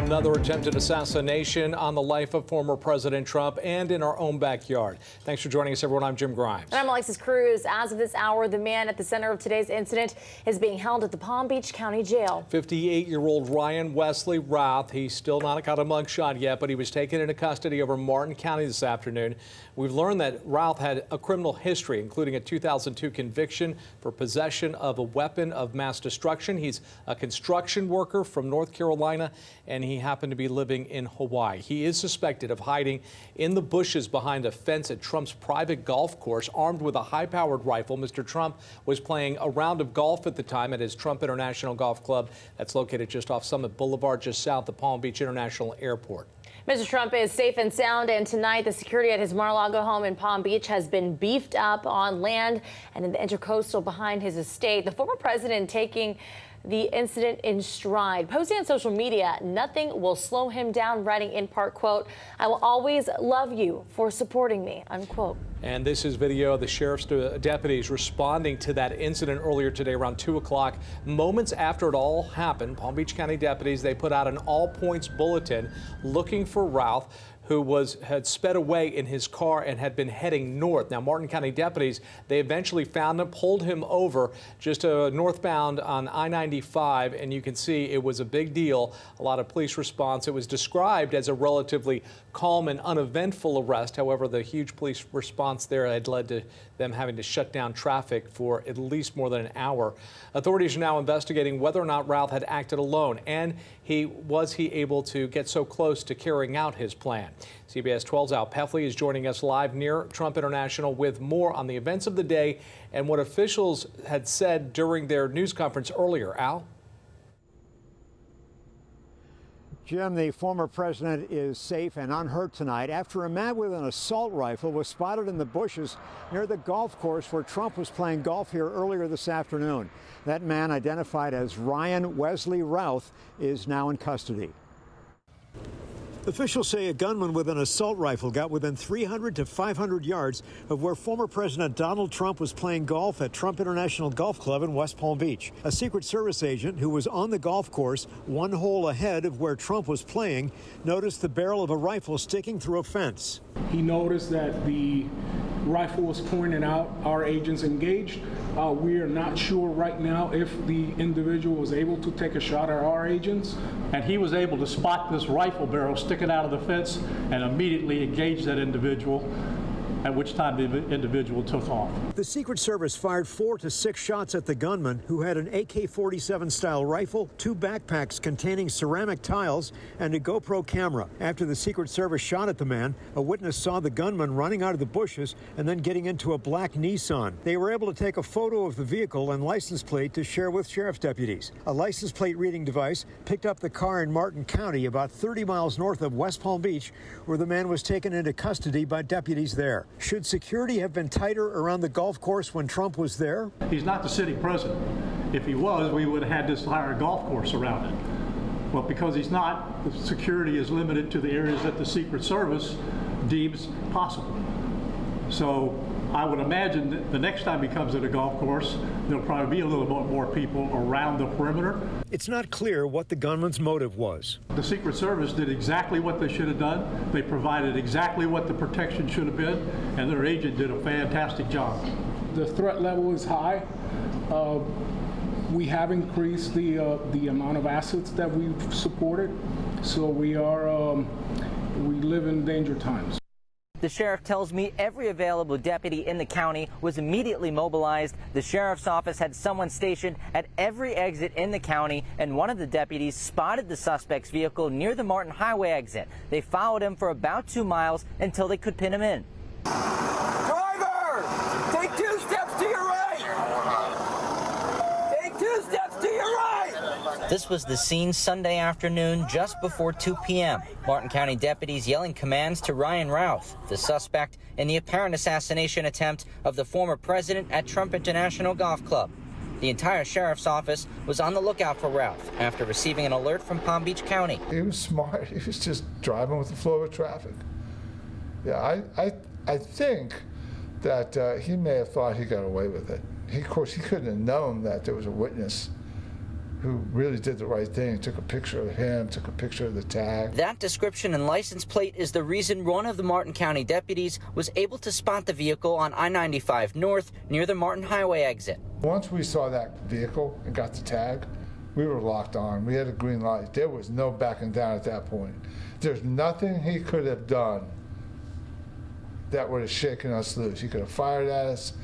Another attempted assassination on the life of former President Trump and in our own backyard. Thanks for joining us, everyone. I'm Jim Grimes. And I'm Alexis Cruz. As of this hour, the man at the center of today's incident is being held at the Palm Beach County Jail. 58-year-old Ryan Wesley Routh. He's still not got a mugshot yet, but he was taken into custody over Martin County this afternoon. We've learned that Routh had a criminal history, including a 2002 conviction for possession of a weapon of mass destruction. He's a construction worker from North Carolina, and he happened to be living in Hawaii. He is suspected of hiding in the bushes behind a fence at Trump's private golf course, armed with a high-powered rifle. Mr. Trump was playing a round of golf at the time at his Trump International Golf Club that's located just off Summit Boulevard, just south of Palm Beach International Airport. Mr. Trump is safe and sound, and tonight the security at his Mar-a-Lago home in Palm Beach has been beefed up on land and in the intercoastal behind his estate. The former president taking the incident in stride, posting on social media, "Nothing will slow him down," writing in part, quote, "I will always love you for supporting me," unquote. And this is video of the sheriff's deputies responding to that incident earlier today around 2 o'clock. Moments after it all happened, Palm Beach County deputies, they put out an all-points bulletin looking for Routh, who had sped away in his car and had been heading north. Now, Martin County deputies, they eventually found him, pulled him over just northbound on I-95, and you can see it was a big deal. A lot of police response. It was described as a relatively calm and uneventful arrest. However, the huge police response there had led to them having to shut down traffic for at least more than an hour. Authorities are now investigating whether or not Routh had acted alone, and was he able to get so close to carrying out his plan. CBS 12's Al Peffley is joining us live near Trump International with more on the events of the day and what officials had said during their news conference earlier. Al? Jim, the former president is safe and unhurt tonight after a man with an assault rifle was spotted in the bushes near the golf course where Trump was playing golf here earlier this afternoon. That man, identified as Ryan Wesley Routh, is now in custody. Officials say a gunman with an assault rifle got within 300 to 500 yards of where former President Donald Trump was playing golf at Trump International Golf Club in West Palm Beach. A Secret Service agent who was on the golf course, one hole ahead of where Trump was playing, noticed the barrel of a rifle sticking through a fence. He noticed that the rifle was pointed out. Our agents engaged. We are not sure right now if the individual was able to take a shot at our agents. And he was able to spot this rifle barrel sticking out of the fence and immediately engage that individual, at which time the individual took off. The Secret Service fired 4 to 6 shots at the gunman, who had an AK-47 style rifle, 2 backpacks containing ceramic tiles, and a GoPro camera. After the Secret Service shot at the man, a witness saw the gunman running out of the bushes and then getting into a black Nissan. They were able to take a photo of the vehicle and license plate to share with sheriff's deputies. A license plate reading device picked up the car in Martin County, about 30 miles north of West Palm Beach, where the man was taken into custody by deputies there. Should security have been tighter around the golf course when Trump was there? He's not the city president. If he was, we would have had this entire golf course around it. Well, because he's not, the security is limited to the areas that the Secret Service deems possible. So I would imagine that the next time he comes at a golf course, there'll probably be a little bit more people around the perimeter. It's not clear what the gunman's motive was. The Secret Service did exactly what they should have done. They provided exactly what the protection should have been, and their agent did a fantastic job. The threat level is high. We have increased the amount of assets that we've supported, so we live in danger times. The sheriff tells me every available deputy in the county was immediately mobilized. The sheriff's office had someone stationed at every exit in the county, and one of the deputies spotted the suspect's vehicle near the Martin Highway exit. They followed him for about 2 miles until they could pin him in. Driver, take 2 steps to your right. Take 2 steps to your right. This was the scene Sunday afternoon just before 2 p.m. Martin County deputies yelling commands to Ryan Routh, the suspect in the apparent assassination attempt of the former president at Trump International Golf Club. The entire sheriff's office was on the lookout for Routh after receiving an alert from Palm Beach County. He was smart. He was just driving with the flow of traffic. Yeah, I think that he may have thought he got away with it. Of course, he couldn't have known that there was a witness who really did the right thing, took a picture of him, took a picture of the tag. That description and license plate is the reason one of the Martin County deputies was able to spot the vehicle on I-95 North near the Martin Highway exit. Once we saw that vehicle and got the tag, we were locked on. We had a green light. There was no backing down at that point. There's nothing he could have done that would have shaken us loose. He could have fired at us.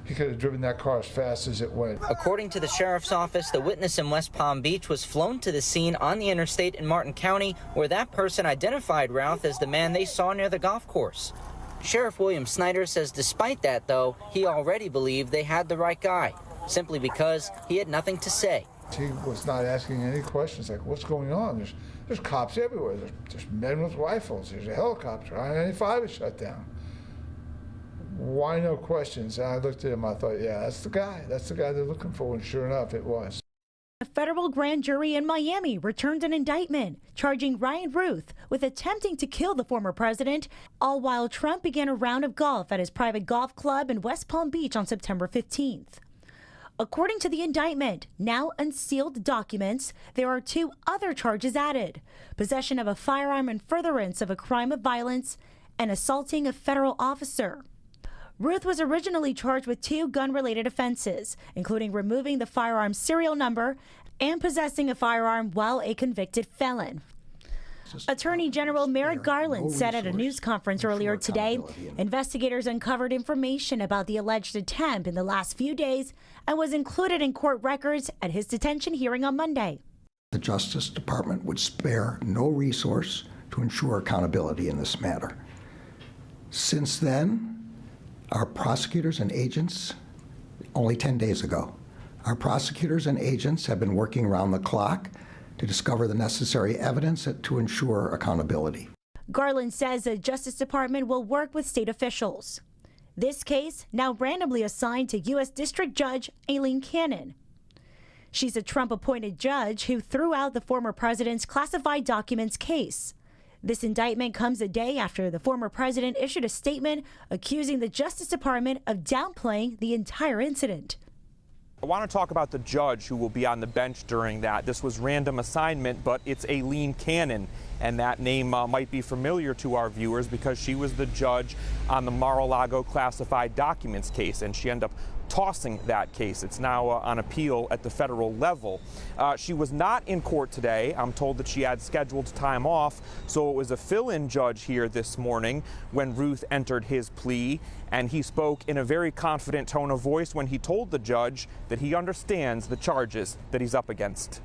He could have driven that car as fast as it went. According to the sheriff's office, the witness in West Palm Beach was flown to the scene on the interstate in Martin County, where that person identified Routh as the man they saw near the golf course. Sheriff William Snyder says despite that, though, he already believed they had the right guy, simply because he had nothing to say. He was not asking any questions like, what's going on? There's cops everywhere. There's men with rifles. There's a helicopter. I-95 is shut down. Why no questions? And I looked at him, I thought, yeah, that's the guy. That's the guy they're looking for, and sure enough, it was. A federal grand jury in Miami returned an indictment charging Ryan Routh with attempting to kill the former president, all while Trump began a round of golf at his private golf club in West Palm Beach on September 15th. According to the indictment, now unsealed documents, there are 2 other charges added: possession of a firearm in furtherance of a crime of violence and assaulting a federal officer. Routh was originally charged with 2 gun-related offenses, including removing the firearm's serial number and possessing a firearm while a convicted felon. Attorney General Merrick Garland said at a news conference earlier today, investigators uncovered information about the alleged attempt in the last few days and was included in court records at his detention hearing on Monday. The Justice Department would spare no resource to ensure accountability in this matter. Since then, our prosecutors and agents, only 10 days ago, our prosecutors and agents have been working around the clock to discover the necessary evidence to ensure accountability. Garland says the Justice Department will work with state officials. This case now randomly assigned to U.S. District Judge Aileen Cannon. She's a Trump-appointed judge who threw out the former president's classified documents case. This indictment comes a day after the former president issued a statement accusing the Justice Department of downplaying the entire incident. I want to talk about the judge who will be on the bench during that. This was random assignment, but it's Aileen Cannon, and that name might be familiar to our viewers because she was the judge on the Mar-a-Lago classified documents case, and she ended up tossing that case. It's now on appeal at the federal level. She was not in court today. I'm told that she had scheduled time off, so it was a fill-in judge here this morning when Routh entered his plea, and he spoke in a very confident tone of voice when he told the judge that he understands the charges that he's up against.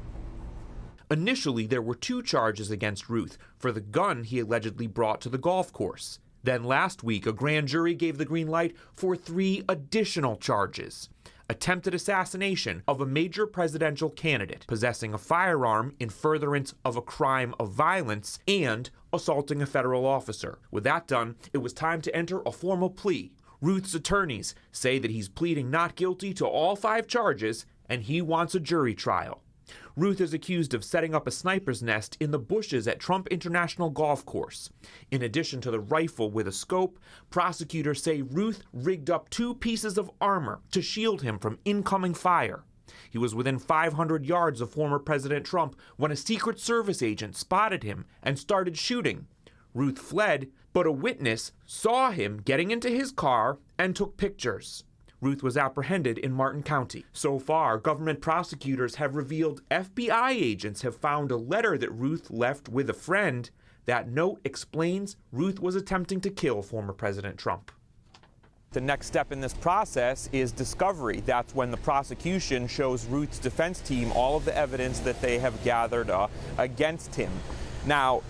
Initially, there were 2 charges against Routh for the gun he allegedly brought to the golf course. Then last week, a grand jury gave the green light for 3 additional charges: attempted assassination of a major presidential candidate, possessing a firearm in furtherance of a crime of violence, and assaulting a federal officer. With that done, it was time to enter a formal plea. Routh's attorneys say that he's pleading not guilty to all 5 charges, and he wants a jury trial. Routh is accused of setting up a sniper's nest in the bushes at Trump International Golf Course. In addition to the rifle with a scope, prosecutors say Routh rigged up 2 pieces of armor to shield him from incoming fire. He was within 500 yards of former President Trump when a Secret Service agent spotted him and started shooting. Routh fled, but a witness saw him getting into his car and took pictures. Routh was apprehended in Martin County. So far, government prosecutors have revealed FBI agents have found a letter that Routh left with a friend. That note explains Routh was attempting to kill former President Trump. The next step in this process is discovery. That's when the prosecution shows Routh's defense team all of the evidence that they have gathered against him. Now,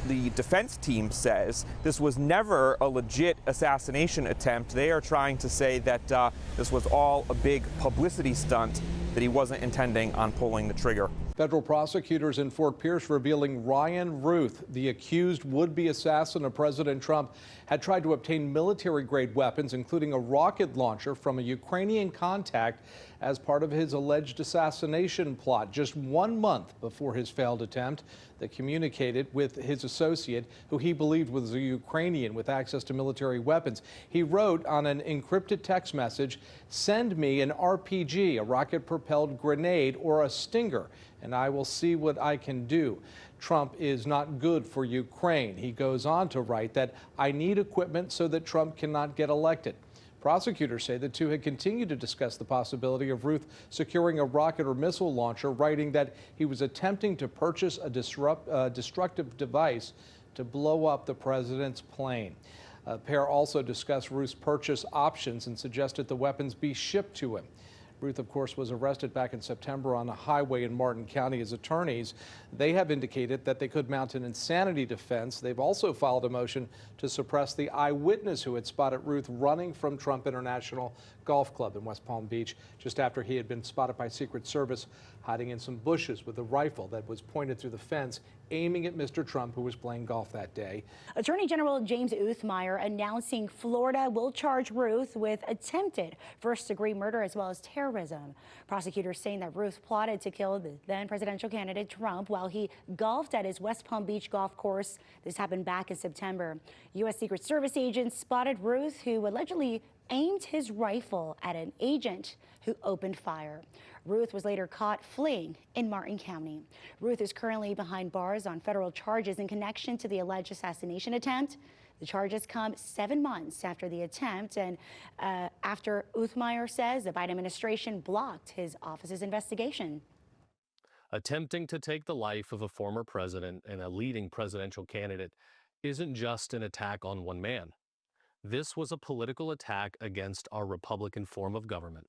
the defense team says this was never a legit assassination attempt. They are trying to say that this was all a big publicity stunt, that he wasn't intending on pulling the trigger. Federal prosecutors in Fort Pierce revealing Ryan Routh, the accused would-be assassin of President Trump, had tried to obtain military-grade weapons, including a rocket launcher from a Ukrainian contact as part of his alleged assassination plot just 1 month before his failed attempt that communicated with his associate, who he believed was a Ukrainian with access to military weapons. He wrote on an encrypted text message, "Send me an RPG, a rocket-propelled grenade, or a Stinger, and I will see what I can do. Trump is not good for Ukraine." He goes on to write that, "I need equipment so that Trump cannot get elected." Prosecutors say the two had continued to discuss the possibility of Routh securing a rocket or missile launcher, writing that he was attempting to purchase a destructive device to blow up the president's plane. The pair also discussed Routh's purchase options and suggested the weapons be shipped to him. Routh, of course, was arrested back in September on a highway in Martin County. His attorneys, they have indicated that they could mount an insanity defense. They've also filed a motion to suppress the eyewitness who had spotted Routh running from Trump International Golf Club in West Palm Beach just after he had been spotted by Secret Service hiding in some bushes with a rifle that was pointed through the fence, aiming at Mr. Trump, who was playing golf that day. Attorney General James Uthmeier announcing Florida will charge Routh with attempted first-degree murder as well as terrorism. Prosecutors saying that Routh plotted to kill the then presidential candidate Trump while he golfed at his West Palm Beach golf course. This happened back in September. U.S. Secret Service agents spotted Routh, who allegedly aimed his rifle at an agent who opened fire. Routh was later caught fleeing in Martin County. Routh is currently behind bars on federal charges in connection to the alleged assassination attempt. The charges come 7 months after the attempt and after Uthmeier says the Biden administration blocked his office's investigation. Attempting to take the life of a former president and a leading presidential candidate isn't just an attack on one man. This was a political attack against our Republican form of government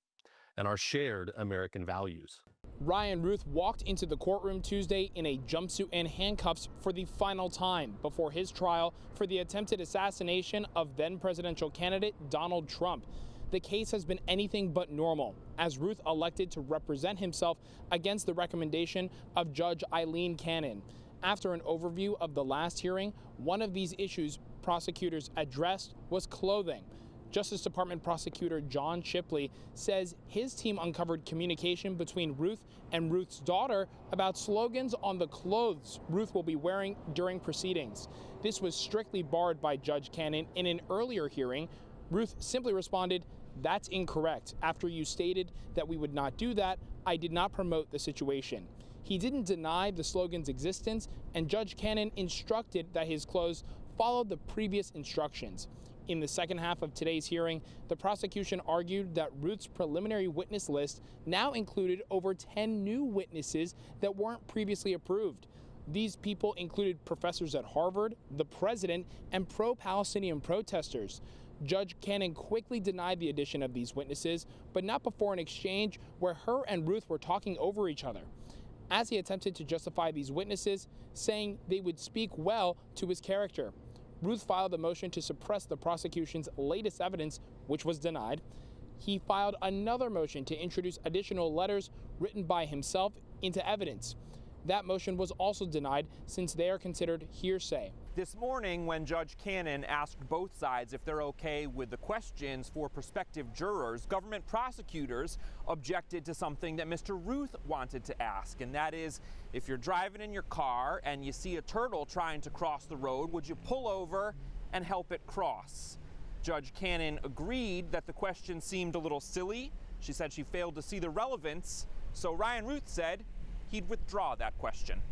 and our shared American values. Ryan Routh walked into the courtroom Tuesday in a jumpsuit and handcuffs for the final time before his trial for the attempted assassination of then presidential candidate Donald Trump. The case has been anything but normal, as Routh elected to represent himself against the recommendation of Judge Eileen Cannon. After an overview of the last hearing, one of these issues prosecutors addressed was clothing. Justice Department prosecutor John Shipley says his team uncovered communication between Routh and Routh's daughter about slogans on the clothes Routh will be wearing during proceedings. This was strictly barred by Judge Cannon in an earlier hearing. Routh simply responded, "That's incorrect. After you stated that we would not do that, I did not promote the situation." He didn't deny the slogan's existence, and Judge Cannon instructed that his clothes followed the previous instructions. In the second half of today's hearing, the prosecution argued that Routh's preliminary witness list now included over 10 new witnesses that weren't previously approved. These people included professors at Harvard, the president, and pro-Palestinian protesters. Judge Cannon quickly denied the addition of these witnesses, but not before an exchange where her and Routh were talking over each other, as he attempted to justify these witnesses, saying they would speak well to his character. Routh filed a motion to suppress the prosecution's latest evidence, which was denied. He filed another motion to introduce additional letters written by himself into evidence. That motion was also denied since they are considered hearsay. This morning, when Judge Cannon asked both sides if they're okay with the questions for prospective jurors, government prosecutors objected to something that Mr. Routh wanted to ask, and that is, if you're driving in your car and you see a turtle trying to cross the road, would you pull over and help it cross? Judge Cannon agreed that the question seemed a little silly. She said she failed to see the relevance, so Ryan Routh said he'd withdraw that question.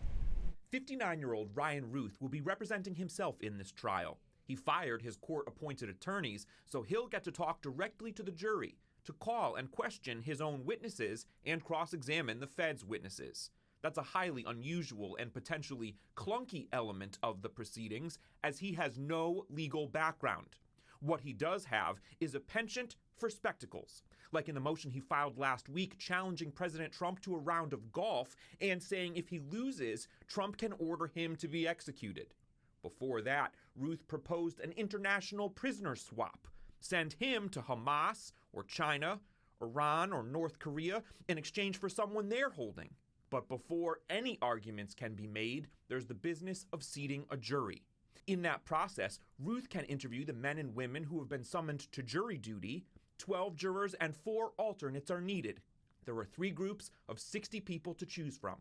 59-year-old Ryan Routh will be representing himself in this trial. He fired his court-appointed attorneys, so he'll get to talk directly to the jury, to call and question his own witnesses and cross-examine the Fed's witnesses. That's a highly unusual and potentially clunky element of the proceedings, as he has no legal background. What he does have is a penchant for spectacles, like in the motion he filed last week challenging President Trump to a round of golf and saying if he loses, Trump can order him to be executed. Before that, Routh proposed an international prisoner swap, send him to Hamas or China, Iran or North Korea in exchange for someone they're holding. But before any arguments can be made, there's the business of seating a jury. In that process, Routh can interview the men and women who have been summoned to jury duty. 12 jurors and 4 alternates are needed. There were 3 groups of 60 people to choose from.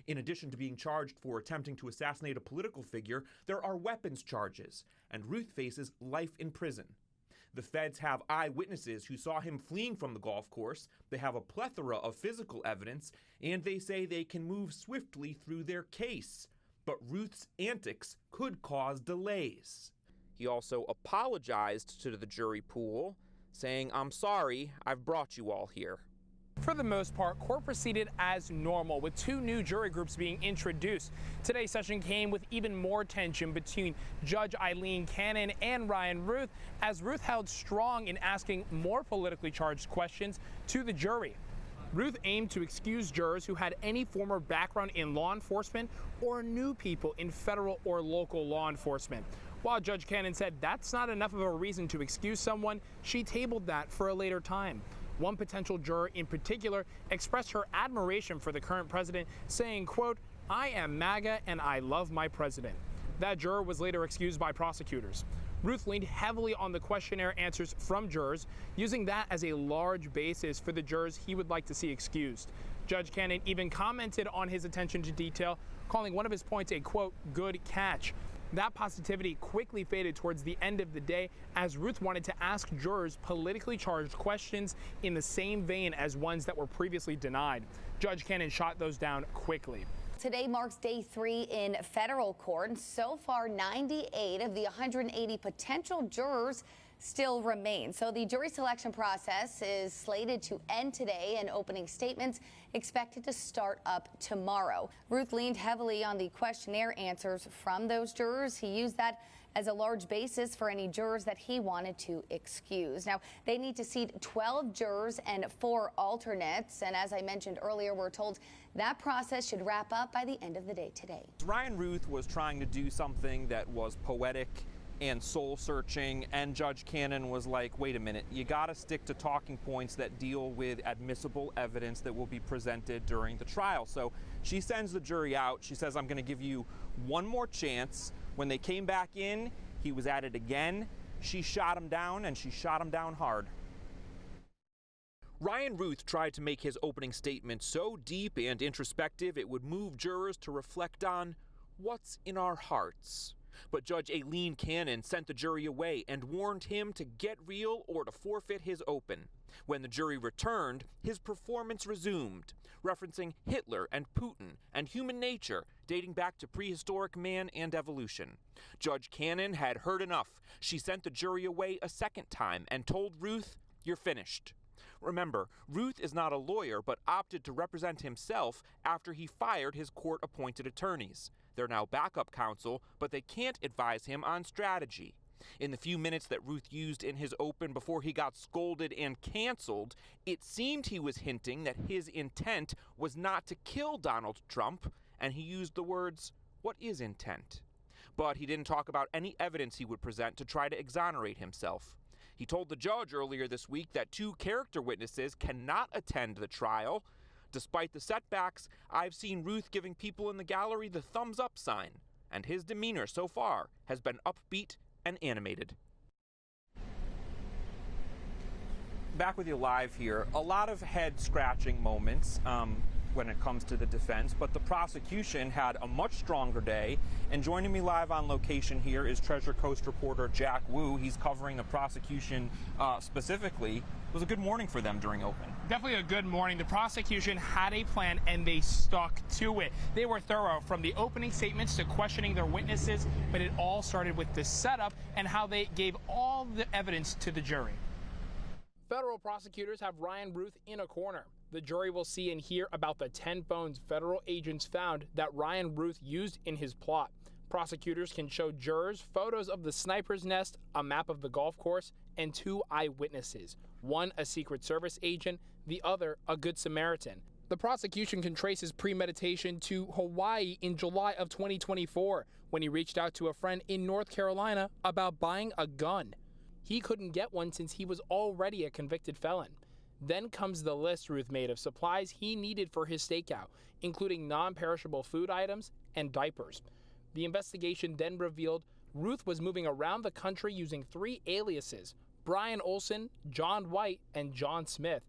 In addition to being charged for attempting to assassinate a political figure, there are weapons charges, and Routh faces life in prison. The feds have eyewitnesses who saw him fleeing from the golf course, they have a plethora of physical evidence, and they say they can move swiftly through their case. But Routh's antics could cause delays. He also apologized to the jury pool, saying, "I'm sorry, I've brought you all here." For the most part, court proceeded as normal, with 2 new jury groups being introduced. Today's session came with even more tension between Judge Eileen Cannon and Ryan Routh, as Routh held strong in asking more politically charged questions to the jury. Routh aimed to excuse jurors who had any former background in law enforcement or knew people in federal or local law enforcement. While Judge Cannon said that's not enough of a reason to excuse someone, she tabled that for a later time. One potential juror in particular expressed her admiration for the current president, saying, quote, "I am MAGA and I love my president." That juror was later excused by prosecutors. Routh leaned heavily on the questionnaire answers from jurors, using that as a large basis for the jurors he would like to see excused. Judge Cannon even commented on his attention to detail, calling one of his points a, quote, "good catch." That positivity quickly faded towards the end of the day, as Routh wanted to ask jurors politically charged questions in the same vein as ones that were previously denied. Judge Cannon shot those down quickly. Today marks day 3 in federal court. So far, 98 of the 180 potential jurors still remain. So the jury selection process is slated to end today, and opening statements expected to start up tomorrow. Routh leaned heavily on the questionnaire answers from those jurors. He used that as a large basis for any jurors that he wanted to excuse. Now, they need to seat 12 jurors and 4 alternates. And as I mentioned earlier, we're told that process should wrap up by the end of the day today. Ryan Routh was trying to do something that was poetic and soul-searching, and Judge Cannon was like, wait a minute, you gotta stick to talking points that deal with admissible evidence that will be presented during the trial. So she sends the jury out. She says, I'm gonna give you one more chance. When they came back in, he was at it again. She shot him down, and she shot him down hard. Ryan Routh tried to make his opening statement so deep and introspective it would move jurors to reflect on what's in our hearts. But Judge Eileen Cannon sent the jury away and warned him to get real or to forfeit his open. When the jury returned, his performance resumed, referencing Hitler and Putin and human nature dating back to prehistoric man and evolution. Judge Cannon had heard enough. She sent the jury away a second time and told Routh, "You're finished." Remember, Routh is not a lawyer, but opted to represent himself after he fired his court-appointed attorneys. They're now backup counsel, but they can't advise him on strategy. In the few minutes that Routh used in his open before he got scolded and canceled, it seemed he was hinting that his intent was not to kill Donald Trump, and he used the words, "What is intent?" But he didn't talk about any evidence he would present to try to exonerate himself. He told the judge earlier this week that 2 character witnesses cannot attend the trial. Despite the setbacks, I've seen Routh giving people in the gallery the thumbs up sign, and his demeanor so far has been upbeat and animated. Back with you live here. A lot of head-scratching moments when it comes to the defense, but the prosecution had a much stronger day. And joining me live on location here is Treasure Coast reporter Jack Wu. He's covering the prosecution specifically. It was a good morning for them during open. Definitely a good morning. The prosecution had a plan, and they stuck to it. They were thorough from the opening statements to questioning their witnesses, but it all started with the setup and how they gave all the evidence to the jury. Federal prosecutors have Ryan Routh in a corner. The jury will see and hear about the 10 phones federal agents found that Ryan Routh used in his plot. Prosecutors can show jurors photos of the sniper's nest, a map of the golf course, and 2 eyewitnesses. One a Secret Service agent, the other a Good Samaritan. The prosecution can trace his premeditation to Hawaii in July of 2024, when he reached out to a friend in North Carolina about buying a gun. He couldn't get one since he was already a convicted felon. Then comes the list Routh made of supplies he needed for his stakeout, including non-perishable food items and diapers. The investigation then revealed Routh was moving around the country using 3 aliases: Brian Olson, John White, and John Smith.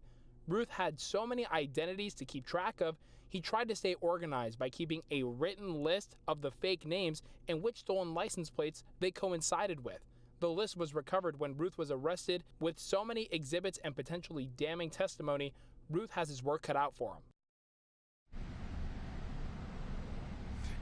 Routh had so many identities to keep track of, he tried to stay organized by keeping a written list of the fake names and which stolen license plates they coincided with. The list was recovered when Routh was arrested. With so many exhibits and potentially damning testimony, Routh has his work cut out for him.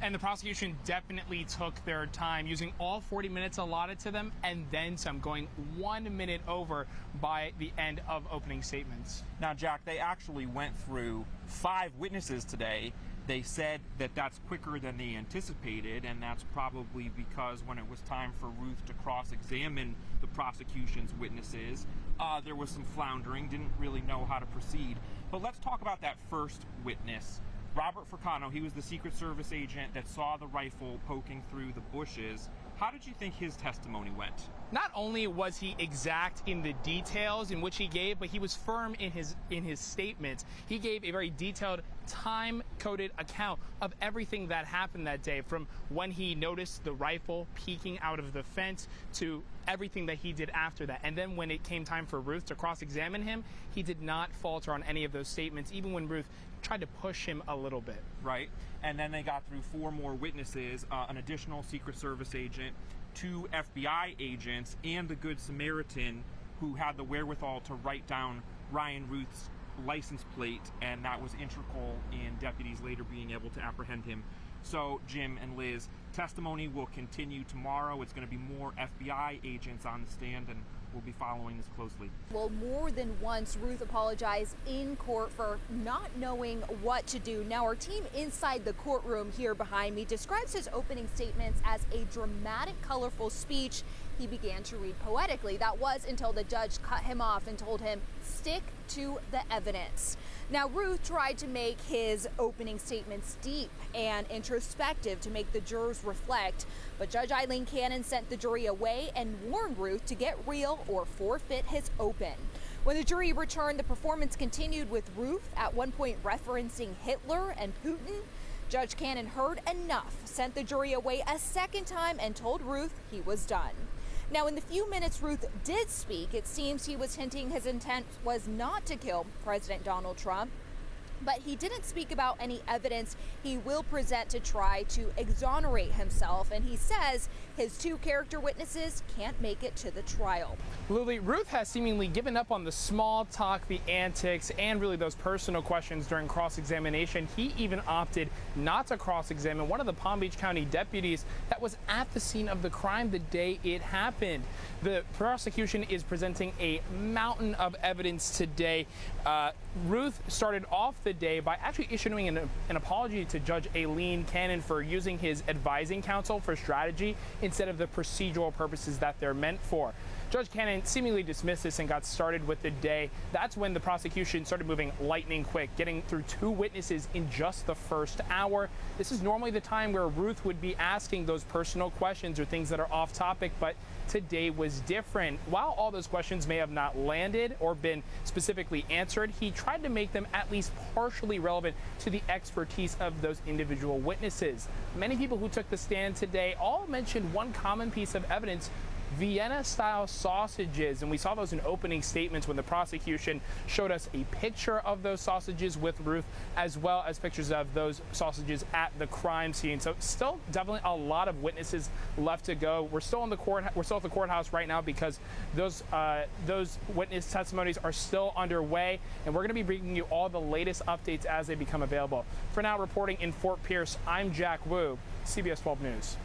And the prosecution definitely took their time, using all 40 minutes allotted to them and then some, going 1 minute over by the end of opening statements. Now, Jack, they actually went through 5 witnesses today. They said that that's quicker than they anticipated, and that's probably because when it was time for Routh to cross-examine the prosecution's witnesses, there was some floundering, didn't really know how to proceed. But let's talk about that first witness. Robert Furcano, he was the Secret Service agent that saw the rifle poking through the bushes. How did you think his testimony went? Not only was he exact in the details in which he gave, but he was firm in his statements. He gave a very detailed, time-coded account of everything that happened that day, from when he noticed the rifle peeking out of the fence to everything that he did after that. And then when it came time for Routh to cross-examine him, he did not falter on any of those statements, even when Routh tried to push him a little bit. Right. And then they got through 4 more witnesses, an additional Secret Service agent, 2 FBI agents, and the Good Samaritan who had the wherewithal to write down Ryan Routh's license plate, and that was integral in deputies later being able to apprehend him. So, Jim and Liz, testimony will continue tomorrow. It's going to be more FBI agents on the stand, and we'll be following this closely. Well, more than once, Routh apologized in court for not knowing what to do. Now, our team inside the courtroom here behind me describes his opening statements as a dramatic, colorful speech he began to read poetically. That was until the judge cut him off and told him, stick to the evidence. Now, Routh tried to make his opening statements deep and introspective to make the jurors reflect, but Judge Eileen Cannon sent the jury away and warned Routh to get real or forfeit his open. When the jury returned, the performance continued with Routh at one point referencing Hitler and Putin. Judge Cannon heard enough, sent the jury away a second time, and told Routh he was done. Now, in the few minutes Routh did speak, it seems he was hinting his intent was not to kill President Donald Trump, but he didn't speak about any evidence he will present to try to exonerate himself, and he says his 2 character witnesses can't make it to the trial. Lily, Routh has seemingly given up on the small talk, the antics, and really those personal questions during cross-examination. He even opted not to cross-examine one of the Palm Beach County deputies that was at the scene of the crime the day it happened. The prosecution is presenting a mountain of evidence today. Routh started off the day by actually issuing an apology to Judge Eileen Cannon for using his advising counsel for strategy instead of the procedural purposes that they're meant for. Judge Cannon seemingly dismissed this and got started with the day. That's when the prosecution started moving lightning quick, getting through 2 witnesses in just the first hour. This is normally the time where Routh would be asking those personal questions or things that are off topic, but today was different. While all those questions may have not landed or been specifically answered, he tried to make them at least partially relevant to the expertise of those individual witnesses. Many people who took the stand today all mentioned one common piece of evidence: Vienna-style sausages, and we saw those in opening statements when the prosecution showed us a picture of those sausages with Routh, as well as pictures of those sausages at the crime scene. So still definitely a lot of witnesses left to go. We're still at the courthouse right now because those witness testimonies are still underway, and we're going to be bringing you all the latest updates as they become available. For now, reporting in Fort Pierce, I'm Jack Wu, CBS 12 News.